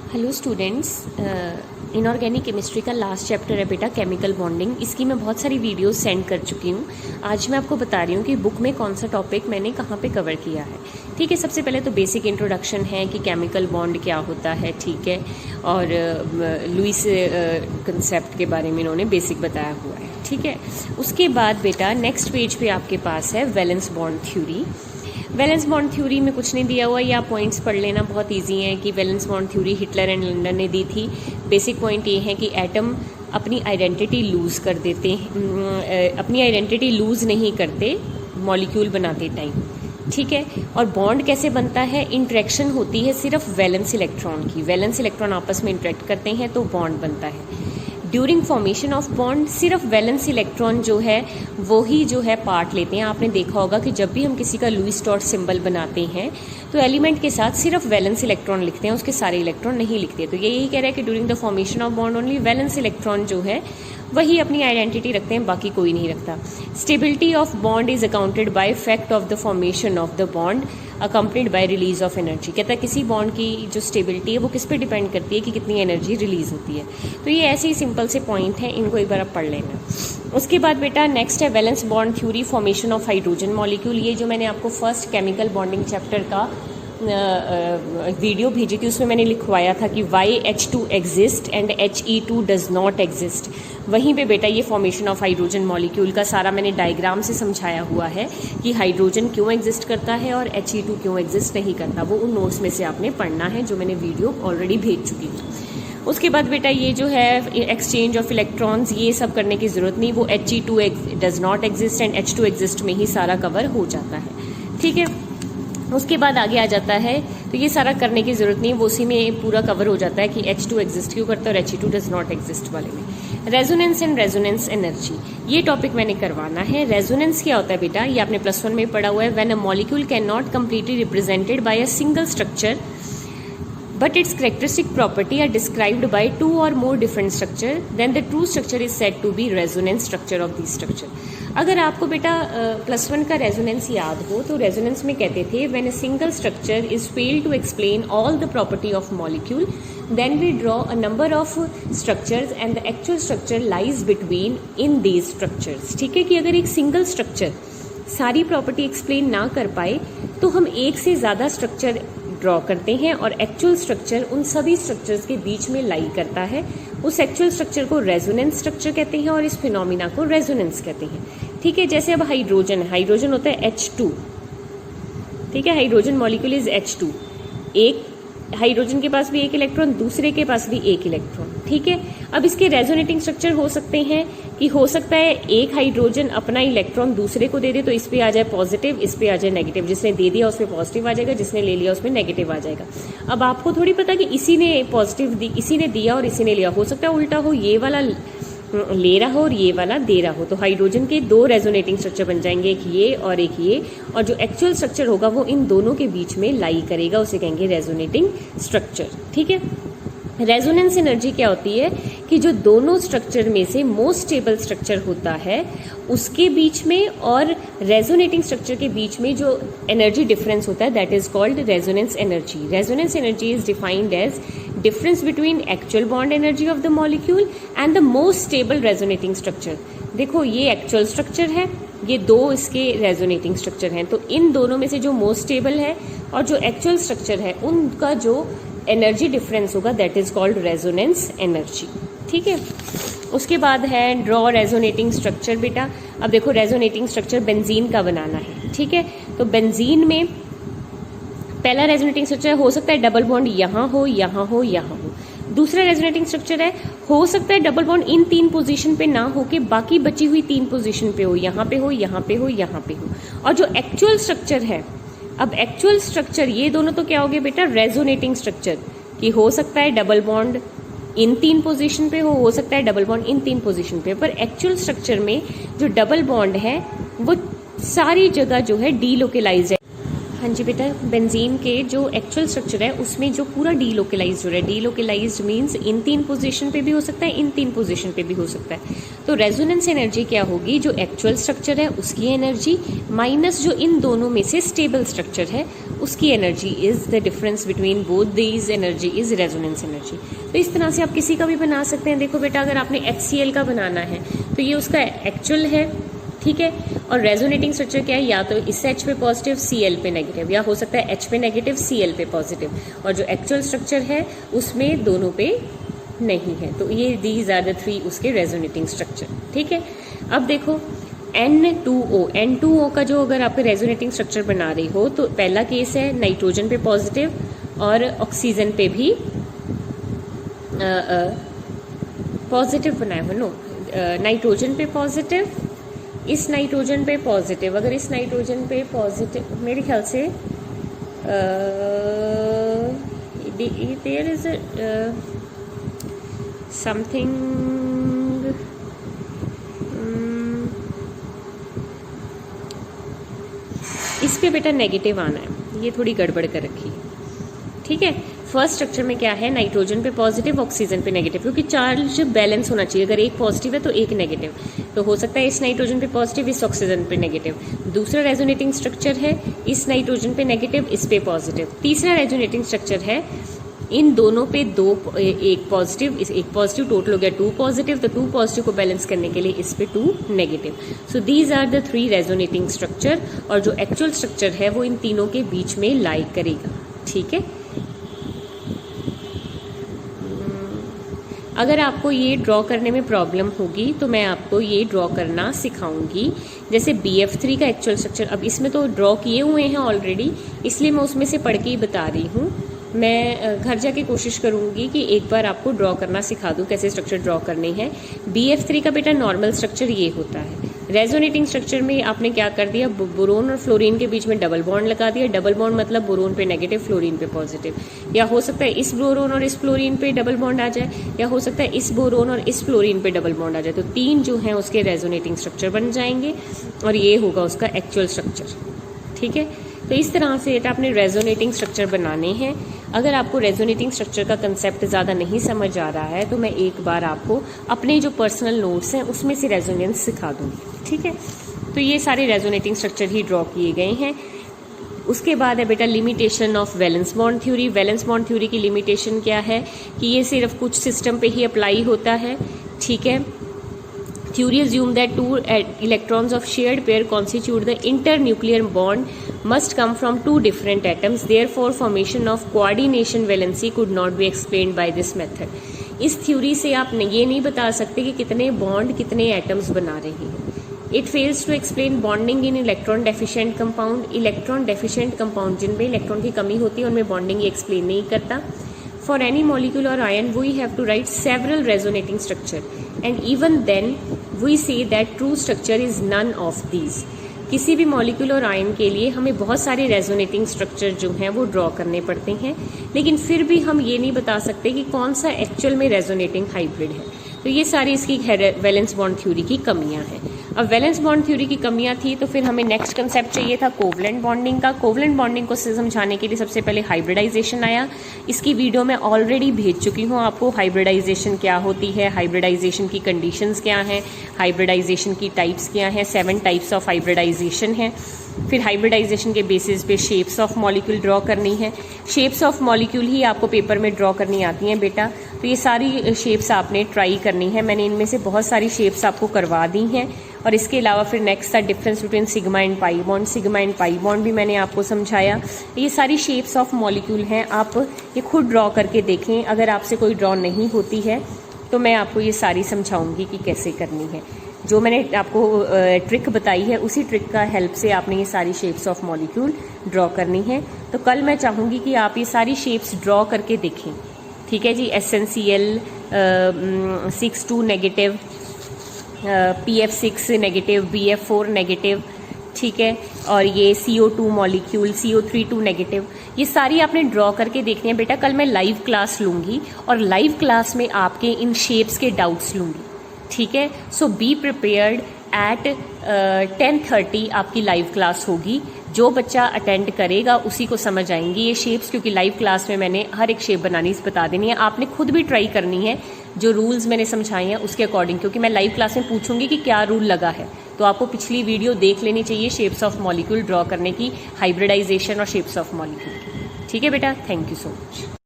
Hello students, inorganic chemistry का last chapter है बेटा केमिकल बॉन्डिंग। इसकी मैं बहुत सारी वीडियोस सेंड कर चुकी हूँ। आज मैं आपको बता रही हूँ कि बुक में कौन सा टॉपिक मैंने कहाँ पे कवर किया है। ठीक है, सबसे पहले तो बेसिक इंट्रोडक्शन है कि केमिकल बॉन्ड क्या होता है, ठीक है, और लुईस कंसेप्ट के बारे में इन्होंने बेसिक बताया हुआ है। ठीक है, उसके बाद बेटा नेक्स्ट पेज पे आपके पास है valence bond theory. Valence bond theory में कुछ नहीं दिया हुआ, या पॉइंट्स पढ़ लेना, बहुत इजी है कि valence bond theory Hitler and London ने दी थी। बेसिक पॉइंट ये है कि एटम अपनी आइडेंटिटी लूज़ कर देते हैं, अपनी आइडेंटिटी लूज़ नहीं करते मॉलिक्यूल बनाते टाइम। ठीक है, और बॉन्ड कैसे बनता है? इंटरेक्शन होती है सिर्फ वैलेंस इलेक्ट्रॉन की। वैलेंस इलेक्ट्रॉन आपस में इंटरेक्ट करते हैं तो बॉन्ड बनता है। ड्यूरिंग फॉर्मेशन ऑफ बॉन्ड सिर्फ वैलेंस इलेक्ट्रॉन जो है वो ही जो है पार्ट लेते हैं। आपने देखा होगा कि जब भी हम किसी का लुईस डॉट सिंबल बनाते हैं तो एलिमेंट के साथ सिर्फ वैलेंस इलेक्ट्रॉन लिखते हैं, उसके सारे इलेक्ट्रॉन नहीं लिखते। तो यही कह रहा है कि during the formation of bond only valence electron जो है वही अपनी आइडेंटिटी रखते हैं, बाकी कोई नहीं रखता। Stability of bond is accounted by effect of the formation of the bond accompanied by release of energy. कहता है किसी बॉन्ड की जो स्टेबिलिटी है वो किस पे डिपेंड करती है कि कितनी एनर्जी रिलीज होती है। तो ये ऐसे ही सिंपल से पॉइंट है, इनको एक बार आप पढ़ लेना। उसके बाद बेटा नेक्स्ट है valence bond theory, formation of hydrogen molecule. ये जो मैंने आपको फर्स्ट केमिकल बॉन्डिंग चैप्टर का वीडियो भेजी थी उसमें मैंने लिखवाया था कि why H2 exist and He2 does not exist. वहीं पे बेटा ये फॉर्मेशन ऑफ हाइड्रोजन मॉलिक्यूल का सारा मैंने डायग्राम से समझाया हुआ है कि हाइड्रोजन क्यों एग्जिस्ट करता है और He2 क्यों एग्जिस्ट नहीं करता। वो उन नोट्स में से आपने पढ़ना है जो मैंने वीडियो ऑलरेडी भेज चुकी हूँ। उसके बाद बेटा ये जो है एक्सचेंज ऑफ इलेक्ट्रॉन्स, ये सब करने की ज़रूरत नहीं, वो He2 does not exist and H2 exist में ही सारा कवर हो जाता है। ठीक है, उसके बाद आगे आ जाता है तो ये सारा करने की ज़रूरत नहीं, वो उसी में पूरा कवर हो जाता है कि H2 एग्जिस्ट क्यों करता है और He2 डज नॉट एग्जिस्ट वाले में। रेजोनेंस एंड रेजोनेंस एनर्जी, ये टॉपिक मैंने करवाना है। रेजोनेंस क्या होता है बेटा? ये आपने +1 में पढ़ा हुआ है। When a molecule can not completely represented by a single structure but its characteristic property are described by two or more different structure, then the true structure is said to be resonance structure of these structure। अगर आपको बेटा +1 का resonance याद हो तो resonance में कहते थे when a single structure is failed to explain all the property of molecule, then we draw a number of structures and the actual structure lies between in these structures। ठीक है, कि अगर एक सिंगल स्ट्रक्चर सारी property explain ना कर पाए तो हम एक से ज़्यादा स्ट्रक्चर ड्रॉ करते हैं और एक्चुअल स्ट्रक्चर उन सभी स्ट्रक्चर्स के बीच में लाई करता है। उस एक्चुअल स्ट्रक्चर को रेजोनेंस स्ट्रक्चर कहते हैं और इस फिनोमिना को रेजोनेंस कहते हैं। ठीक है, जैसे अब हाइड्रोजन होता है H2। ठीक है, हाइड्रोजन मॉलिक्यूल इज H2। एक हाइड्रोजन के पास भी एक इलेक्ट्रॉन, दूसरे के पास भी एक इलेक्ट्रॉन। ठीक है, अब इसके रेजोनेटिंग स्ट्रक्चर हो सकते हैं कि हो सकता है एक हाइड्रोजन अपना इलेक्ट्रॉन दूसरे को दे दे तो इस पे आ जाए पॉजिटिव, इस पे आ जाए नेगेटिव। जिसने दे दिया उसमें पॉजिटिव आ जाएगा, जिसने ले लिया उसमें नेगेटिव आ जाएगा। अब आपको थोड़ी पता कि इसी ने पॉजिटिव दी, इसी ने दिया और इसी ने लिया। हो सकता है उल्टा हो, ये वाला ले रहा हो और ये वाला दे रहा हो। तो हाइड्रोजन के दो रेजोनेटिंग स्ट्रक्चर बन जाएंगे, एक ये और एक ये, और जो एक्चुअल स्ट्रक्चर होगा वो इन दोनों के बीच में लाई करेगा, उसे कहेंगे रेजोनेटिंग स्ट्रक्चर। ठीक है, रेजोनेंस एनर्जी क्या होती है कि जो दोनों स्ट्रक्चर में से मोस्ट स्टेबल स्ट्रक्चर होता है उसके बीच में और रेजोनेटिंग स्ट्रक्चर के बीच में जो एनर्जी डिफरेंस होता है that is called resonance energy. Resonance energy is defined age difference between actual bond energy of the molecule and the most stable resonating structure. देखो ये एक्चुअल स्ट्रक्चर है, ये दो इसके रेजोनेटिंग स्ट्रक्चर हैं, तो इन दोनों में से जो मोस्ट स्टेबल है और जो एक्चुअल स्ट्रक्चर है उनका जो एनर्जी डिफरेंस होगा that is called resonance energy. ठीक है, उसके बाद है ड्रॉ रेजोनेटिंग स्ट्रक्चर। बेटा अब देखो रेजोनेटिंग स्ट्रक्चर बेंजीन का बनाना है। ठीक है, तो बेंजीन में पहला रेजोनेटिंग स्ट्रक्चर हो सकता है डबल बॉन्ड यहाँ हो, यहाँ हो, यहाँ हो। दूसरा रेजोनेटिंग स्ट्रक्चर है हो सकता है डबल बॉन्ड इन 3 पोजीशन पे ना हो के बाकी बची हुई 3 पोजीशन पे हो, यहाँ पे हो, यहाँ पे हो, यहाँ पे हो। और जो एक्चुअल स्ट्रक्चर है, अब एक्चुअल स्ट्रक्चर ये दोनों तो क्या हो गए बेटा रेजोनेटिंग स्ट्रक्चर, कि हो सकता है डबल बॉन्ड इन 3 पोजीशन पे हो सकता है डबल बॉन्ड इन 3 पोजीशन पे, पर एक्चुअल स्ट्रक्चर में जो डबल बॉन्ड है वो सारी जगह जो है डीलोकेलाइज है। हाँ जी बेटा, बेंजीन के जो एक्चुअल स्ट्रक्चर है उसमें जो पूरा डीलोकेलाइज हो रहा है, डीलोकेलाइज मीन्स इन 3 पोजीशन पे भी हो सकता है, इन 3 पोजीशन पे भी हो सकता है। तो रेजोनेंस एनर्जी क्या होगी? जो एक्चुअल स्ट्रक्चर है उसकी एनर्जी माइनस जो इन दोनों में से स्टेबल स्ट्रक्चर है उसकी energy is the difference between both these energy is resonance energy. तो इस तरह से आप किसी का भी बना सकते हैं। देखो बेटा, अगर आपने HCl का बनाना है तो ये उसका एक्चुअल है, ठीक है, और रेजोनेटिंग स्ट्रक्चर क्या है, या तो इस H पे पॉजिटिव Cl पे नेगेटिव, या हो सकता है H पे नेगेटिव Cl पे पॉजिटिव, और जो एक्चुअल स्ट्रक्चर है उसमें दोनों पे नहीं है। तो ये दीज आर द 3 उसके रेजोनेटिंग स्ट्रक्चर, ठीक है। अब देखो N2O का जो अगर आपके रेजोनेटिंग स्ट्रक्चर बना रही हो तो पहला केस है नाइट्रोजन पे पॉजिटिव और ऑक्सीजन पे भी पॉजिटिव बनाए हो। नो, नाइट्रोजन पे पॉजिटिव, इस नाइट्रोजन पे पॉजिटिव, अगर इस नाइट्रोजन पे पॉजिटिव, मेरे ख्याल से देयर इज समथिंग, इस पे बेटा नेगेटिव आना है, ये थोड़ी गड़बड़ कर रखी है, ठीक है। फर्स्ट स्ट्रक्चर में क्या है, नाइट्रोजन पे पॉजिटिव, ऑक्सीजन पे नेगेटिव, क्योंकि चार्ज बैलेंस होना चाहिए। अगर एक पॉजिटिव है तो एक नेगेटिव, तो हो सकता है इस नाइट्रोजन पे पॉजिटिव, इस ऑक्सीजन पे नेगेटिव। दूसरा रेजोनेटिंग स्ट्रक्चर है इस नाइट्रोजन पे नेगेटिव, इस पे पॉजिटिव। तीसरा रेजोनेटिंग स्ट्रक्चर है इन दोनों पे एक पॉजिटिव, एक पॉजिटिव, टोटल हो गया 2 पॉजिटिव, तो 2 पॉजिटिव को बैलेंस करने के लिए इस पे 2 negative. So these are the 3 resonating structure, और जो एक्चुअल स्ट्रक्चर है वो इन तीनों के बीच में लाई करेगा, ठीक है। अगर आपको ये ड्रॉ करने में प्रॉब्लम होगी तो मैं आपको ये ड्रॉ करना सिखाऊंगी। जैसे BF3 का एक्चुअल स्ट्रक्चर, अब इसमें तो ड्रॉ किए हुए हैं ऑलरेडी, इसलिए मैं उसमें से पढ़ के ही बता रही हूँ। मैं घर जाके कोशिश करूंगी कि एक बार आपको ड्रॉ करना सिखा दूं, कैसे स्ट्रक्चर ड्रॉ करने हैं। BF3 का बेटा नॉर्मल स्ट्रक्चर ये होता है। रेजोनेटिंग स्ट्रक्चर में आपने क्या कर दिया, बोरोन और फ्लोरीन के बीच में डबल बॉन्ड लगा दिया। डबल बॉन्ड मतलब बोरोन पे नेगेटिव, फ्लोरीन पे पॉजिटिव, या हो सकता है इस बोरोन और इस फ्लोरीन पे डबल बॉन्ड आ जाए, या हो सकता है इस बोरोन और इस फ्लोरीन पे डबल बॉन्ड आ जाए। तो 3 जो हैं उसके रेजोनेटिंग स्ट्रक्चर बन जाएंगे, और ये होगा उसका एक्चुअल स्ट्रक्चर, ठीक है। तो इस तरह से आपने रेजोनेटिंग स्ट्रक्चर बनाने हैं। अगर आपको रेजोनेटिंग स्ट्रक्चर का कंसेप्ट ज़्यादा नहीं समझ आ रहा है तो मैं एक बार आपको अपने जो पर्सनल नोट्स हैं उसमें से रेजोनेंस सिखा दूँगी, ठीक है। तो ये सारे रेजोनेटिंग स्ट्रक्चर ही ड्रॉ किए गए हैं। उसके बाद है बेटा limitation of valence bond theory. Valence bond theory की लिमिटेशन क्या है कि ये सिर्फ कुछ सिस्टम पे ही अप्लाई होता है, ठीक है। Theory assume that 2 electrons of shared pair constitute the internuclear bond must come from 2 different atoms. Therefore, formation of coordination valency could not be explained by this method. इस थ्योरी से आप ये नहीं बता सकते कि कितने बॉन्ड कितने एटम्स बना रहे हैं। It fails to explain bonding in electron deficient compound. Electron deficient compound जिनमें इलेक्ट्रॉन की कमी होती है उनमें बॉन्डिंग एक्सप्लेन नहीं करता। For any molecule or ion, we have to write several resonating structure, and even then, we say that true structure is none of these. किसी भी मॉलिक्यूल और आयन के लिए हमें बहुत सारे रेजोनेटिंग स्ट्रक्चर जो हैं वो ड्रॉ करने पड़ते हैं, लेकिन फिर भी हम ये नहीं बता सकते कि कौन सा एक्चुअल में रेजोनेटिंग हाइब्रिड है। तो ये सारी इसकी वैलेंस बॉन्ड थ्योरी की कमियां हैं। अब वैलेंस बॉन्ड थ्योरी की कमियां थी तो फिर हमें नेक्स्ट कंसेप्ट चाहिए था कोवलेंट बॉन्डिंग का। कोवलेंट बॉन्डिंग को समझाने के लिए सबसे पहले हाइब्रिडाइजेशन आया। इसकी वीडियो मैं ऑलरेडी भेज चुकी हूँ आपको। हाइब्रिडाइजेशन क्या होती है, हाइब्रिडाइजेशन की कंडीशंस क्या हैं, हाइब्रिडाइजेशन की टाइप्स क्या हैं, 7 टाइप्स ऑफ हाइब्रिडाइजेशन है। फिर हाइब्रिडाइजेशन के बेसिस पे शेप्स ऑफ मॉलिक्यूल ड्रॉ करनी है। शेप्स ऑफ मॉलिक्यूल ही आपको पेपर में ड्रॉ करनी आती हैं बेटा, तो ये सारी शेप्स आपने ट्राई करनी है। मैंने इनमें से बहुत सारी शेप्स आपको करवा दी हैं। और इसके अलावा फिर नेक्स्ट था difference between sigma and pi bond. Sigma and pi bond भी मैंने आपको समझाया। ये सारी शेप्स ऑफ मॉलिक्यूल हैं, आप ये खुद ड्रॉ करके देखें। अगर आपसे कोई ड्रॉ नहीं होती है तो मैं आपको ये सारी समझाऊंगी कि कैसे करनी है। जो मैंने आपको ट्रिक बताई है उसी ट्रिक का हेल्प से आपने ये सारी शेप्स ऑफ मॉलिक्यूल ड्रॉ करनी है। तो कल मैं चाहूँगी कि आप ये सारी शेप्स ड्रॉ करके देखें, ठीक है जी। SnCl 6 2 negative, PF6 negative, BF4 negative, ठीक है, और ये CO2 मॉलिक्यूल, CO3 2 नेगेटिव, ये सारी आपने ड्रॉ करके देखनी है बेटा। कल मैं लाइव क्लास लूँगी और लाइव क्लास में आपके इन शेप्स के डाउट्स लूँगी, ठीक है। सो बी प्रिपेयर्ड एट 10:30 आपकी लाइव क्लास होगी। जो बच्चा अटेंड करेगा उसी को समझ आएंगी ये शेप्स, क्योंकि लाइव क्लास में मैंने हर एक शेप बनानी बता देनी है। आपने खुद भी ट्राई करनी है जो रूल्स मैंने समझाए हैं उसके अकॉर्डिंग, क्योंकि मैं लाइव क्लास में पूछूंगी कि क्या रूल लगा है, तो आपको पिछली वीडियो देख लेनी चाहिए शेप्स ऑफ मॉलिक्यूल ड्रॉ करने की, हाइब्रिडाइजेशन और शेप्स ऑफ मॉलिक्यूल की। ठीक है बेटा, थैंक यू सो मच।